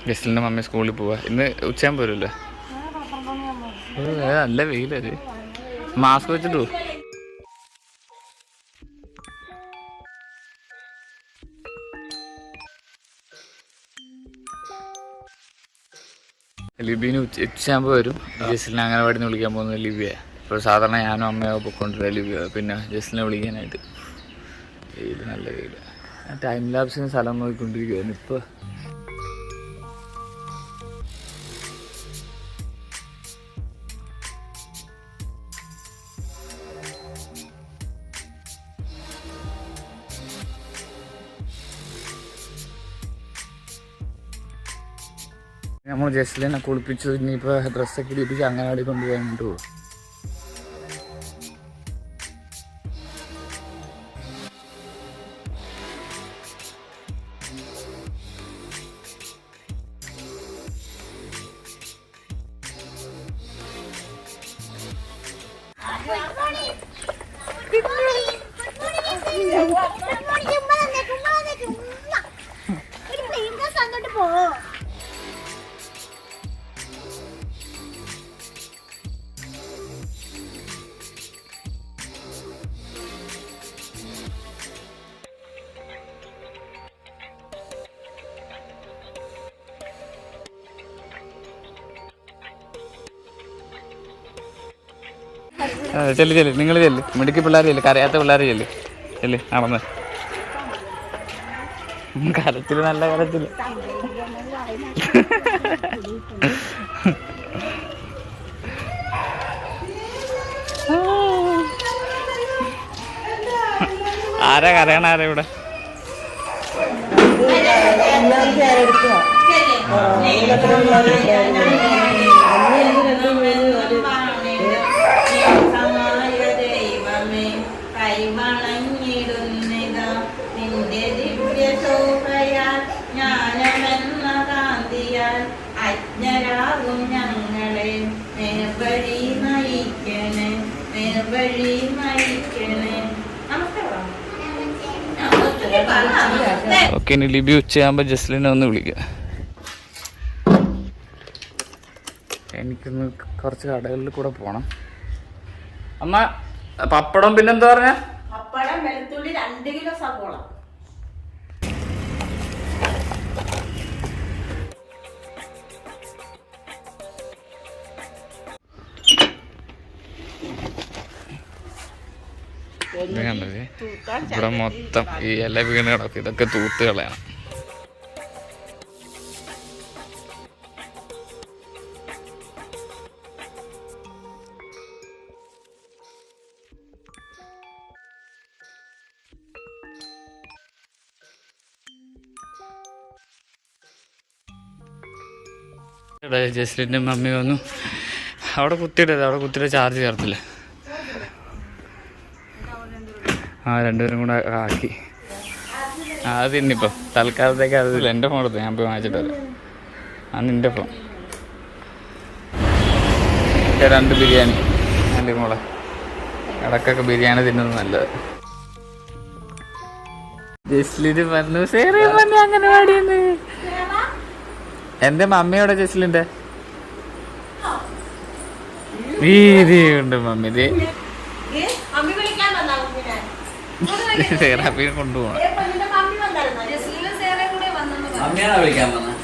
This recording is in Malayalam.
ജസ്ലിൻ്റെ മമ്മി സ്കൂളിൽ പോവാ. ഇന്ന് ഉച്ചയാകുമ്പോൾ വരുമല്ലോ. നല്ല വെയിലത്. മാസ്ക് വെച്ചിട്ടു. ലിബിന് ഉച്ചയാകുമ്പോൾ വരും. ജസ്ലിനെ അംഗനവാടിയിൽ നിന്ന് വിളിക്കാൻ പോകുന്നത് ലിബിയ. ഇപ്പോൾ സാധാരണ ഞാനും അമ്മയോ പൊയ്ക്കൊണ്ടിരുന്ന ലിബിയ, പിന്നെ ജസ്ലിനെ വിളിക്കാനായിട്ട്. വെയിൽ, നല്ല വെയിൽ. ടൈം ലാപ്സിന് സ്ഥലം നോക്കിക്കൊണ്ടിരിക്കുകയായിരുന്നു ഇപ്പോൾ. നമ്മൾ ജസ്ലിനെ കുളിപ്പിച്ചു. ഇനിയിപ്പോൾ ഡ്രസ്സൊക്കെ ഇടിപ്പിച്ച് അംഗനവാടി കൊണ്ടുപോകാനായിട്ട് പോകും. ചെല്ലു ചെല്ലു, നിങ്ങൾ ചെല്ലു. മിടുക്കി പിള്ളേർ ചെല്ലു, കരയാത്ത പിള്ളേർ ചെല്ലു. ചെല്ലു, നടന്ന്. കരച്ചിൽ, നല്ല കരച്ചിൽ. ആരാ കരയണ? ആരാ ഇവിടെ? അജ്ഞരാകും ഞങ്ങളെ നേർവഴി നയിക്കണേ, നേർവഴി നയിക്കണേ. ഓക്കെ, ഇനി ലിബി ഉച്ചയാകുമ്പോൾ ജസ്ലിനെ ഒന്ന് വിളിക്കുക. എനിക്കൊന്ന് കുറച്ച് കടകളിൽ കൂടെ പോകണം. അമ്മ, പപ്പടം പിന്നെന്താ പറഞ്ഞ? പപ്പടം, വെളുത്തുള്ളി, 2 കിലോ സവോള. ഇവിടെ മൊത്തം ഈ ഇല വീണ് കിടക്കും. ഇതൊക്കെ തൂത്ത് കളയണം. ജസ്ലിൻ്റെ മമ്മി വന്നു. അവിടെ കുത്തിയിട്ടത് ചാർജ് ചേർത്തില്ല. രണ്ടുപേരും കൂടെ ആക്കി. അത് തിന്നിപ്പോൾ തൽക്കാലത്തേക്ക് അതില്ല. എൻ്റെ ഫോൺ എടുത്ത് ഞാൻ പോയി വാങ്ങിച്ചിട്ട് വരാം. നിൻ്റെ ഫോൺ. 2 ബിരിയാണി. എൻ്റെ മോളെ ഇടക്കൊക്കെ ബിരിയാണി തിന്നുന്നത് നല്ലത്. ജസ്ലിന് പറഞ്ഞു അംഗനവാടിന്ന്. എൻ്റെ മമ്മിയോടെ ജസ്ലിൻ്റെ വീതിയുണ്ട്. മമ്മി സേറാപ്പിനെ കൊണ്ടുപോകണം. അമ്മയാണ് വിളിക്കാൻ വന്നത്.